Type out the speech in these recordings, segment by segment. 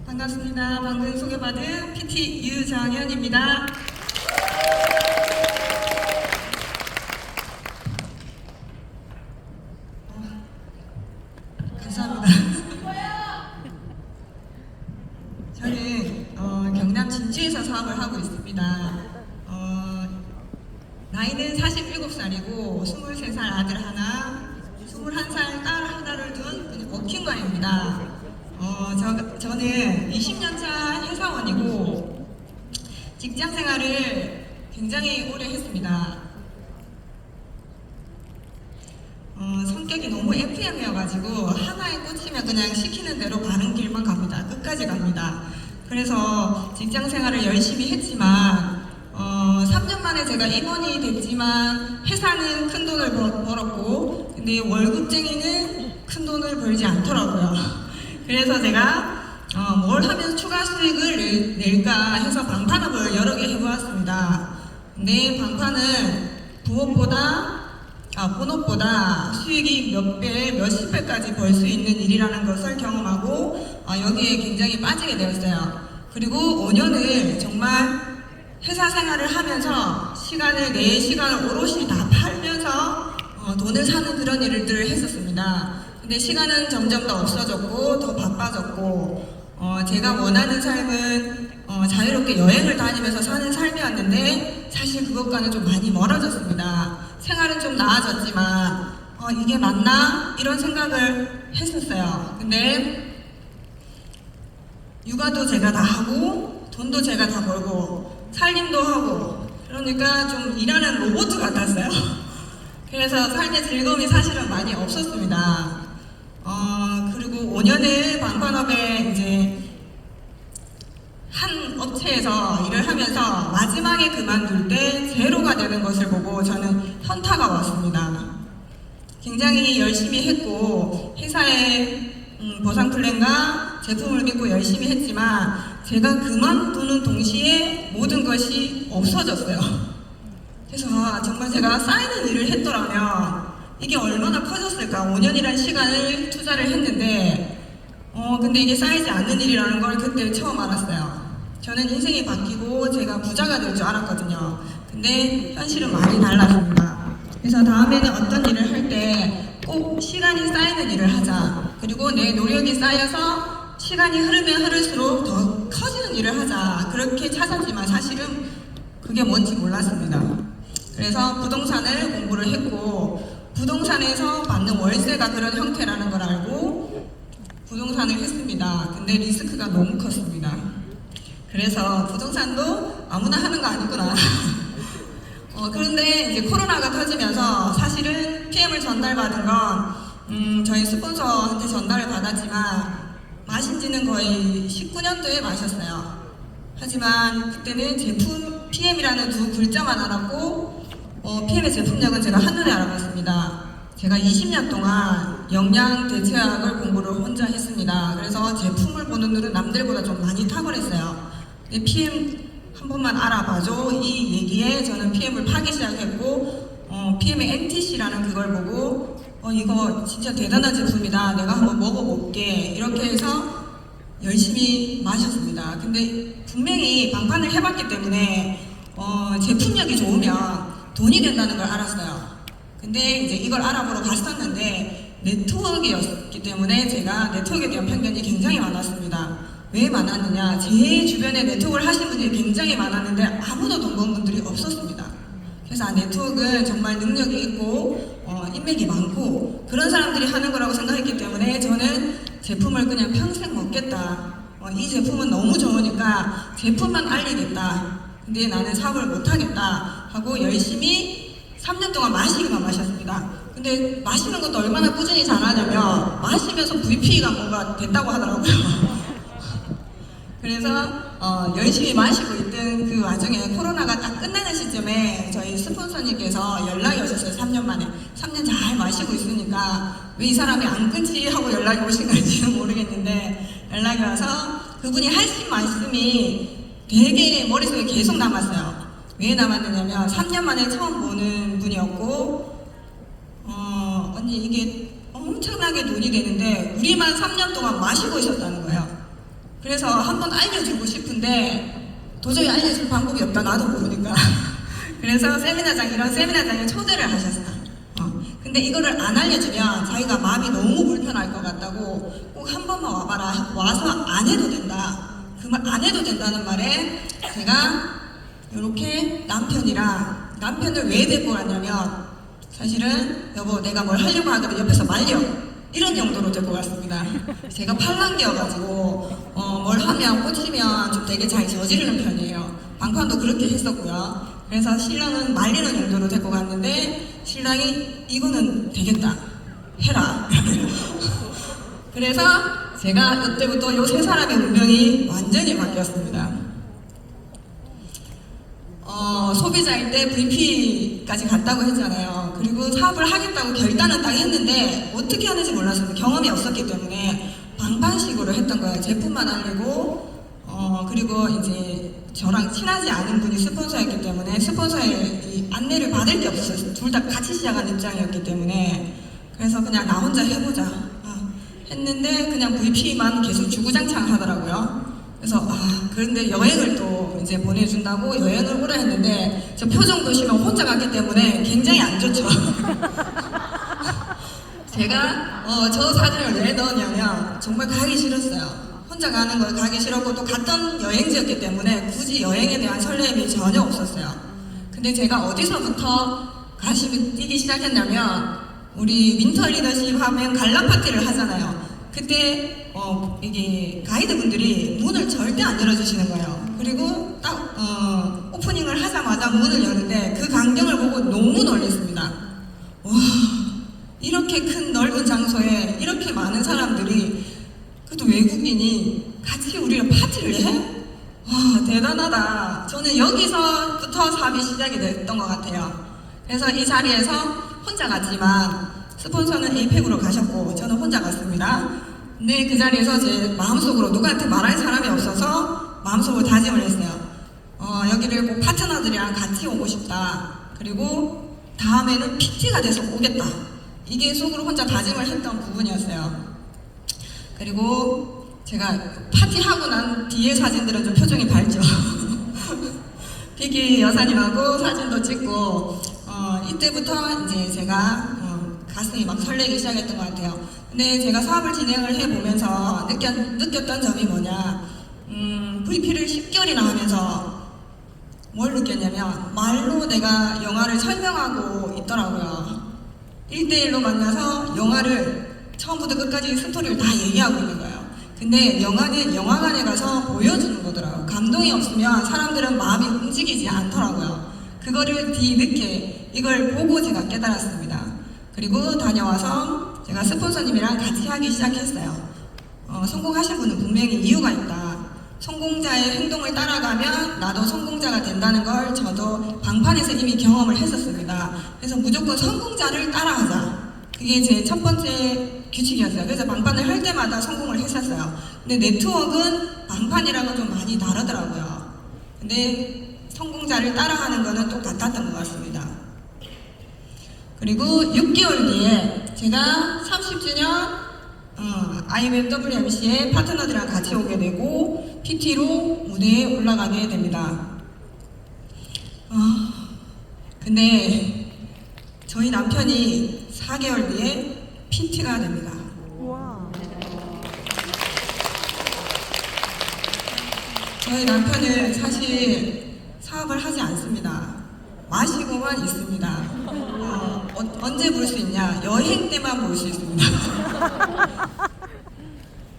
반갑습니다. 방금 소개받은 PT 유정현입니다. 감사합니다. 저는 경남 진주에서 사업을 하고 있습니다. 나이는 47살이고 23살 아들 하나, 21살 딸 하나를 둔 워킹맘입니다. 저는 20년차 회사원이고 직장 생활을 굉장히 오래 했습니다. 성격이 너무 FM이어가지고 하나에 꽂히면 그냥 시키는 대로 가는 길만 갑니다. 끝까지 갑니다. 그래서 직장 생활을 열심히 했지만 3년 만에 제가 임원이 됐지만 회사는 큰 돈을 벌었고 근데 월급쟁이는 큰 돈을 벌지 않더라고요. 그래서 제가 뭘 하면 추가 수익을 낼까 해서 방판업을 여러 개 해보았습니다. 근데 방판은 본업보다 수익이 몇 배, 몇십 배까지 벌 수 있는 일이라는 것을 경험하고 여기에 굉장히 빠지게 되었어요. 그리고 5년을 정말 회사 생활을 하면서 내 시간을 오롯이 다 팔면서 돈을 사는 그런 일들을 했었습니다. 근데 시간은 점점 더 없어졌고 더 바빠졌고 제가 원하는 삶은 자유롭게 여행을 다니면서 사는 삶이었는데 사실 그것과는 좀 많이 멀어졌습니다. 생활은 좀 나아졌지만 이게 맞나? 이런 생각을 했었어요. 근데 육아도 제가 다 하고 돈도 제가 다 벌고 살림도 하고 그러니까 좀 일하는 로봇 같았어요. 그래서 삶의 즐거움이 사실은 많이 없었습니다. 그리고 5년을 방판업에 이제 한 업체에서 일을 하면서 마지막에 그만둘 때 제로가 되는 것을 보고 저는 현타가 왔습니다. 굉장히 열심히 했고 회사의 보상 플랜과 제품을 믿고 열심히 했지만 제가 그만두는 동시에 모든 것이 없어졌어요. 그래서 정말 제가 쌓이는 일을 했더라면 이게 얼마나 커졌을까. 5년이라는 시간을 투자를 했는데 근데 이게 쌓이지 않는 일이라는 걸 그때 처음 알았어요. 저는 인생이 바뀌고 제가 부자가 될 줄 알았거든요. 근데 현실은 많이 달랐습니다. 그래서 다음에는 어떤 일을 할 때 꼭 시간이 쌓이는 일을 하자. 그리고 내 노력이 쌓여서 시간이 흐르면 흐를수록 더 커지는 일을 하자. 그렇게 찾았지만 사실은 그게 뭔지 몰랐습니다. 그래서 부동산을 공부를 했고 부동산에서 받는 월세가 그런 형태라는 걸 알고 부동산을 했습니다. 근데 리스크가 너무 컸습니다. 그래서 부동산도 아무나 하는 거 아니구나. 그런데 이제 코로나가 터지면서 사실은 PM을 전달받은 건 저희 스폰서한테 전달을 받았지만 마신 지는 거의 19년도에 마셨어요. 하지만 그때는 제품 PM이라는 두 글자만 알았고 PM의 제품력은 제가 한눈에 알아봤습니다. 제가 20년 동안 영양 대체학을 공부를 혼자 했습니다. 그래서 제품을 보는 눈은 남들보다 좀 많이 탁월했어요. 근데 PM 한 번만 알아봐줘 이 얘기에 저는 PM을 파기 시작했고 PM의 MTC라는 그걸 보고 이거 진짜 대단한 제품이다. 내가 한번 먹어볼게. 이렇게 해서 열심히 마셨습니다. 근데 분명히 방판을 해봤기 때문에 제품력이 좋으면 돈이 된다는 걸 알았어요. 근데 이제 이걸 알아보러 갔었는데 네트워크였기 때문에 제가 네트워크에 대한 편견이 굉장히 많았습니다. 왜 많았느냐? 제 주변에 네트워크를 하신 분들이 굉장히 많았는데 아무도 돈 번 분들이 없었습니다. 그래서 네트워크는 정말 능력이 있고 인맥이 많고 그런 사람들이 하는 거라고 생각했기 때문에 저는 제품을 그냥 평생 먹겠다. 이 제품은 너무 좋으니까 제품만 알리겠다. 근데 나는 사업을 못하겠다 하고 열심히 3년 동안 마시기만 마셨습니다. 근데 마시는 것도 얼마나 꾸준히 잘하냐면 마시면서 VP가 뭔가 됐다고 하더라고요. 그래서 열심히 마시고 있던 그 와중에 코로나가 딱 끝나는 시점에 저희 스폰서님께서 연락이 오셨어요. 3년 만에. 3년 잘 마시고 있으니까 왜 이 사람이 안 끊지 하고 연락이 오신 건지는 모르겠는데 연락이 와서 그분이 하신 말씀이 되게 머릿속에 계속 남았어요. 왜 남았느냐면 3년 만에 처음 보는 분이었고 언니 이게 엄청나게 돈이 되는데 우리만 3년 동안 마시고 있었다는 거예요. 그래서 한번 알려주고 싶은데 도저히 알려줄 방법이 없다. 나도 모르니까. 그래서 이런 세미나장에 초대를 하셨어요. 근데 이거를 안 알려주면 자기가 마음이 너무 불편할 것 같다고 꼭 한 번만 와봐라. 와서 안 해도 된다. 그 말 안 해도 된다는 말에 제가 이렇게 남편을 왜 데리고 왔냐면 사실은 여보 내가 뭘 하려고 하거든 옆에서 말려 이런 용도로 데리고 왔습니다. 제가 팔랑귀여가지고 뭘 하면 꽂히면 좀 되게 잘 저지르는 편이에요. 방판도 그렇게 했었고요. 그래서 신랑은 말리는 용도로 데리고 갔는데 신랑이 이거는 되겠다 해라. 그래서 제가 이때부터 요 세 사람의 운명이 완전히 바뀌었습니다. 소비자일 때 VP까지 갔다고 했잖아요. 그리고 사업을 하겠다고 결단은 딱 했는데 어떻게 하는지 몰랐어요. 경험이 없었기 때문에 방판식으로 했던 거예요. 제품만 알리고 그리고 이제 저랑 친하지 않은 분이 스폰서였기 때문에 스폰서의 이 안내를 받을 게 없었어요. 둘 다 같이 시작한 입장이었기 때문에 그래서 그냥 나 혼자 해보자 했는데 그냥 VP만 계속 주구장창 하더라고요. 그래서 그런데 여행을 또 이제 보내준다고 여행을 오라 했는데 저 표정 보시면 혼자 갔기 때문에 굉장히 안 좋죠. 제가 저 사진을 왜 넣었냐면 정말 가기 싫었어요. 혼자 가는 걸 가기 싫었고 또 갔던 여행지였기 때문에 굳이 여행에 대한 설렘이 전혀 없었어요. 근데 제가 어디서부터 가슴이 뛰기 시작했냐면 우리 윈터 리더십 하면 관람 파티를 하잖아요. 그때 이게 가이드분들이 문을 절대 안 열어주시는 거예요. 그리고 딱 오프닝을 하자마자 문을 여는데 그 광경을 보고 너무 놀랐습니다. 와, 이렇게 큰 넓은 장소에 이렇게 많은 사람들이 그것도 외국인이 같이 우리랑 파티를 해? 와, 대단하다. 저는 여기서부터 사업이 시작이 됐던 것 같아요. 그래서 이 자리에서 혼자 갔지만 스폰서는 에이펙으로 가셨고 저는 혼자 갔습니다. 근데 그 자리에서 제 마음속으로 누구한테 말할 사람이 없어서 마음속으로 다짐을 했어요. 여기를 꼭 파트너들이랑 같이 오고 싶다. 그리고 다음에는 PT가 돼서 오겠다. 이게 속으로 혼자 다짐을 했던 부분이었어요. 그리고 제가 파티하고 난 뒤에 사진들은 좀 표정이 밝죠. 비기 여사님하고 사진도 찍고 이때부터 이제 제가 가슴이 막 설레기 시작했던 것 같아요. 근데 제가 사업을 진행을 해보면서 느꼈던 점이 뭐냐, VP를 10개월이나 하면서 뭘 느꼈냐면 말로 내가 영화를 설명하고 있더라고요. 1대1로 만나서 영화를 처음부터 끝까지 스토리를 다 얘기하고 있는 거예요. 근데 영화는 영화관에 가서 보여주는 거더라고요. 감동이 없으면 사람들은 마음이 움직이지 않더라고요. 그거를 뒤늦게 이걸 보고 제가 깨달았습니다. 그리고 다녀와서 제가 스폰서님이랑 같이 하기 시작했어요. 성공하신 분은 분명히 이유가 있다. 성공자의 행동을 따라가면 나도 성공자가 된다는 걸 저도 방판에서 이미 경험을 했었습니다. 그래서 무조건 성공자를 따라하자. 그게 제 첫 번째 규칙이었어요. 그래서 방판을 할 때마다 성공을 했었어요. 근데 네트워크는 방판이랑은 좀 많이 다르더라고요. 근데 성공자를 따라하는 거는 똑같았던 것 같습니다. 그리고 6개월 뒤에 제가 30주년 IMWMC의 파트너들이랑 같이 오게 되고 PT로 무대에 올라가게 됩니다. 근데 저희 남편이 4개월 뒤에 PT가 됩니다. 저희 남편은 사실 사업을 하지 않습니다. 마시고만 있습니다. 언제 볼 수 있냐? 여행 때만 볼 수 있습니다.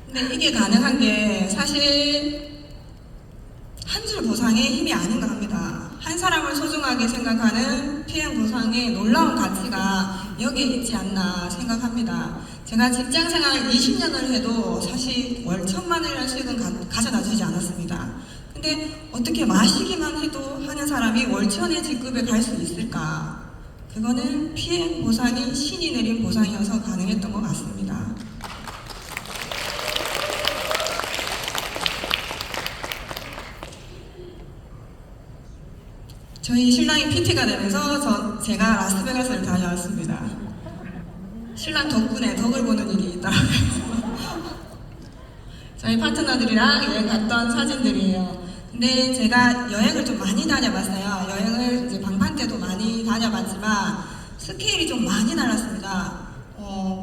근데 이게 가능한 게 사실 한 줄 보상의 힘이 아닌가 합니다. 한 사람을 소중하게 생각하는 PM 보상의 놀라운 가치가 여기에 있지 않나 생각합니다. 제가 직장 생활 20년을 해도 사실 월 1,000만 원이라는 수익은 가져다 주지 않았습니다. 근데 어떻게 마시기만 해도 하는 사람이 월 1,000의 직급에 갈 수 있을까? 그거는 PM 보상이 신이 내린 보상이어서 가능했던 것 같습니다. 저희 신랑이 PT가 되면서 제가 라스베가스를 다녀왔습니다. 신랑 덕분에 덕을 보는 일이 있더라고요. 저희 파트너들이랑 여행 갔던 사진들이에요. 근데 제가 여행을 좀 많이 다녀봤어요. 여행을 이제 방판 때도 많이 다녀봤지만 스케일이 좀 많이 달랐습니다.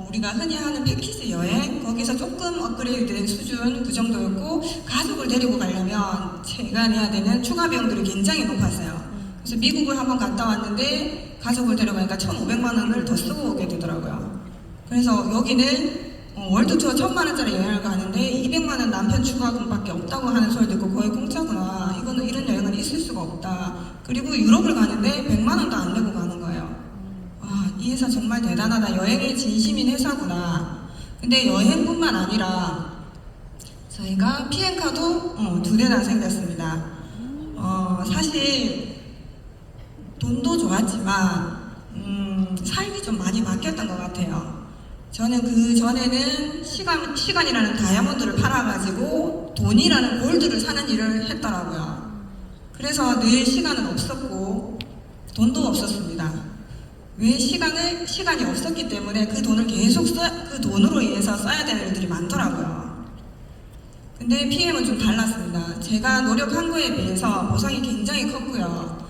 우리가 흔히 하는 패키지 여행, 거기서 조금 업그레이드된 수준 그 정도였고, 가족을 데리고 가려면 제가 내야 되는 추가 비용들이 굉장히 높았어요. 그래서 미국을 한번 갔다 왔는데 가족을 데려가니까 1,500만 원을 더 쓰고 오게 되더라고요. 그래서 여기는 월드 투어 1,000만 원짜리 여행을 가는데 200만 원 남편 추가금밖에 없다고 하는 소리 듣고 거의 공짜구나. 이거는 이런 여행은 있을 수가 없다. 그리고 유럽을 가는데 100만 원도 안 내고 가는 거예요. 아, 이 회사 정말 대단하다. 여행에 진심인 회사구나. 근데 여행뿐만 아니라 저희가 PM카도 2대나 생겼습니다. 사실 돈도 좋았지만 삶이 좀 많이 바뀌었던 것 같아요. 저는 그 전에는 시간이라는 다이아몬드를 팔아가지고 돈이라는 골드를 사는 일을 했더라고요. 그래서 늘 시간은 없었고 돈도 없었습니다. 왜 시간이 없었기 때문에 그 돈을 계속 그 돈으로 인해서 써야 되는 일들이 많더라고요. 근데 PM은 좀 달랐습니다. 제가 노력한 거에 비해서 보상이 굉장히 컸고요.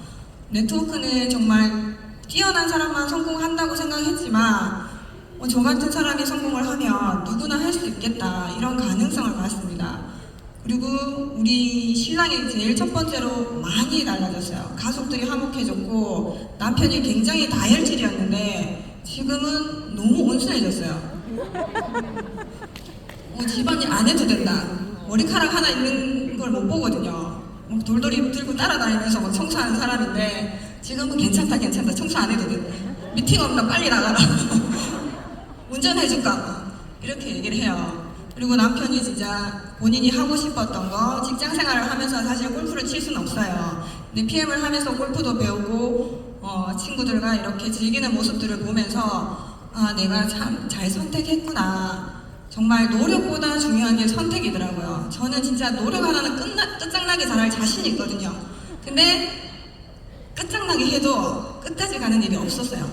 네트워크는 정말 뛰어난 사람만 성공한다고 생각했지만 저 같은 사람이 성공을 하면 누구나 할 수 있겠다, 이런 가능성을 봤습니다. 그리고 우리 신랑이 제일 첫 번째로 많이 달라졌어요. 가족들이 화목해졌고 남편이 굉장히 다혈질이었는데 지금은 너무 온순해졌어요. 집안일 안 해도 된다. 머리카락 하나 있는 걸 못 보거든요. 막 돌돌이 들고 따라다니면서 막 청소하는 사람인데 지금은 괜찮다 청소 안 해도 된다. 미팅 없나 빨리 나가라. 운전해줄까? 이렇게 얘기를 해요. 그리고 남편이 진짜 본인이 하고 싶었던 거, 직장 생활을 하면서 사실 골프를 칠 수는 없어요. 근데 PM을 하면서 골프도 배우고 친구들과 이렇게 즐기는 모습들을 보면서 내가 참 잘 선택했구나. 정말 노력보다 중요한 게 선택이더라고요. 저는 진짜 노력 하나는 끝장나게 잘할 자신이 있거든요. 근데 끝장나게 해도 끝까지 가는 일이 없었어요.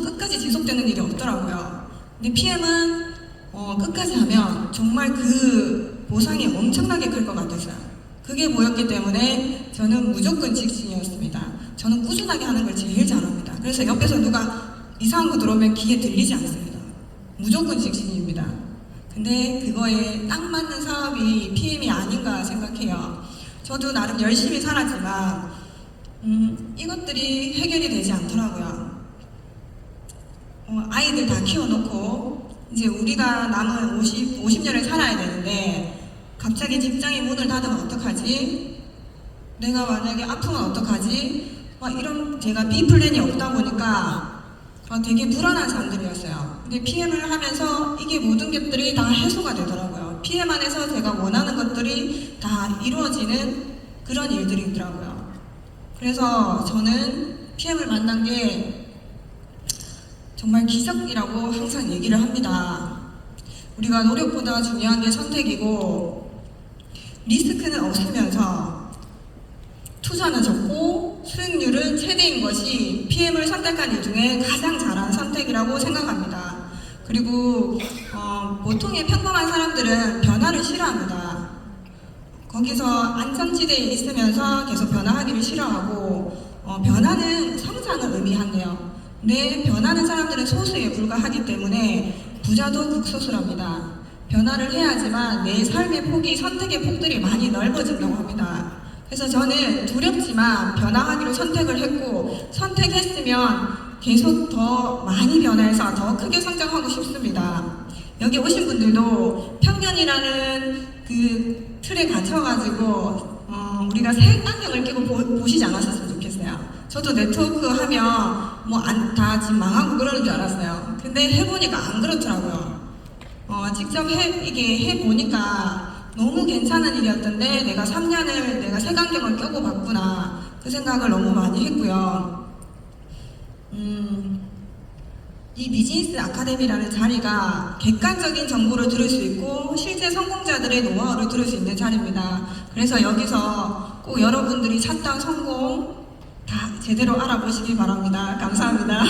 끝까지 지속되는 일이 없더라고요. 근데 PM은 끝까지 하면 정말 그 보상이 엄청나게 클 것 같았어요. 그게 보였기 때문에 저는 무조건 직진이었습니다. 저는 꾸준하게 하는 걸 제일 잘합니다. 그래서 옆에서 누가 이상한 거 들어오면 귀에 들리지 않습니다. 무조건 직진입니다. 근데 그거에 딱 맞는 사업이 PM이 아닌가 생각해요. 저도 나름 열심히 살았지만 이것들이 해결이 되지 않더라고요. 아이들 다 키워놓고 이제 우리가 남은 50년을 살아야 되는데 갑자기 직장이 문을 닫으면 어떡하지? 내가 만약에 아프면 어떡하지? 이런 제가 B플랜이 없다 보니까 되게 불안한 사람들이었어요. 근데 PM을 하면서 이게 모든 것들이 다 해소가 되더라고요. PM 안에서 제가 원하는 것들이 다 이루어지는 그런 일들이 있더라고요. 그래서 저는 PM을 만난 게 정말 기적이라고 항상 얘기를 합니다. 우리가 노력보다 중요한 게 선택이고 리스크는 없으면서 투자는 적고 수익률은 최대인 것이 PM을 선택한 일 중에 가장 잘한 선택이라고 생각합니다. 그리고 보통의 평범한 사람들은 변화를 싫어합니다. 거기서 안전지대에 있으면서 계속 변화하기를 싫어하고 변화는 성장을 의미한대요. 근데 변하는 사람들은 소수에 불과하기 때문에 부자도 극소수랍니다. 변화를 해야지만 내 삶의 폭이, 선택의 폭들이 많이 넓어진다고 합니다. 그래서 저는 두렵지만 변화하기로 선택을 했고 선택했으면 계속 더 많이 변해서 더 크게 성장하고 싶습니다. 여기 오신 분들도 편견이라는 그 틀에 갇혀가지고 우리가 색안경을 끼고 보시지 않았었으면 좋겠어요. 저도 네트워크 하면 다 지금 망하고 그러는 줄 알았어요. 근데 해보니까 안 그렇더라고요. 직접 이게 해보니까 너무 괜찮은 일이었던데 내가 3년을 내가 색안경을 껴고 봤구나. 그 생각을 너무 많이 했고요. 이 비즈니스 아카데미라는 자리가 객관적인 정보를 들을 수 있고 실제 성공자들의 노하우를 들을 수 있는 자리입니다. 그래서 여기서 꼭 여러분들이 찾던 성공 다 제대로 알아보시기 바랍니다. 감사합니다.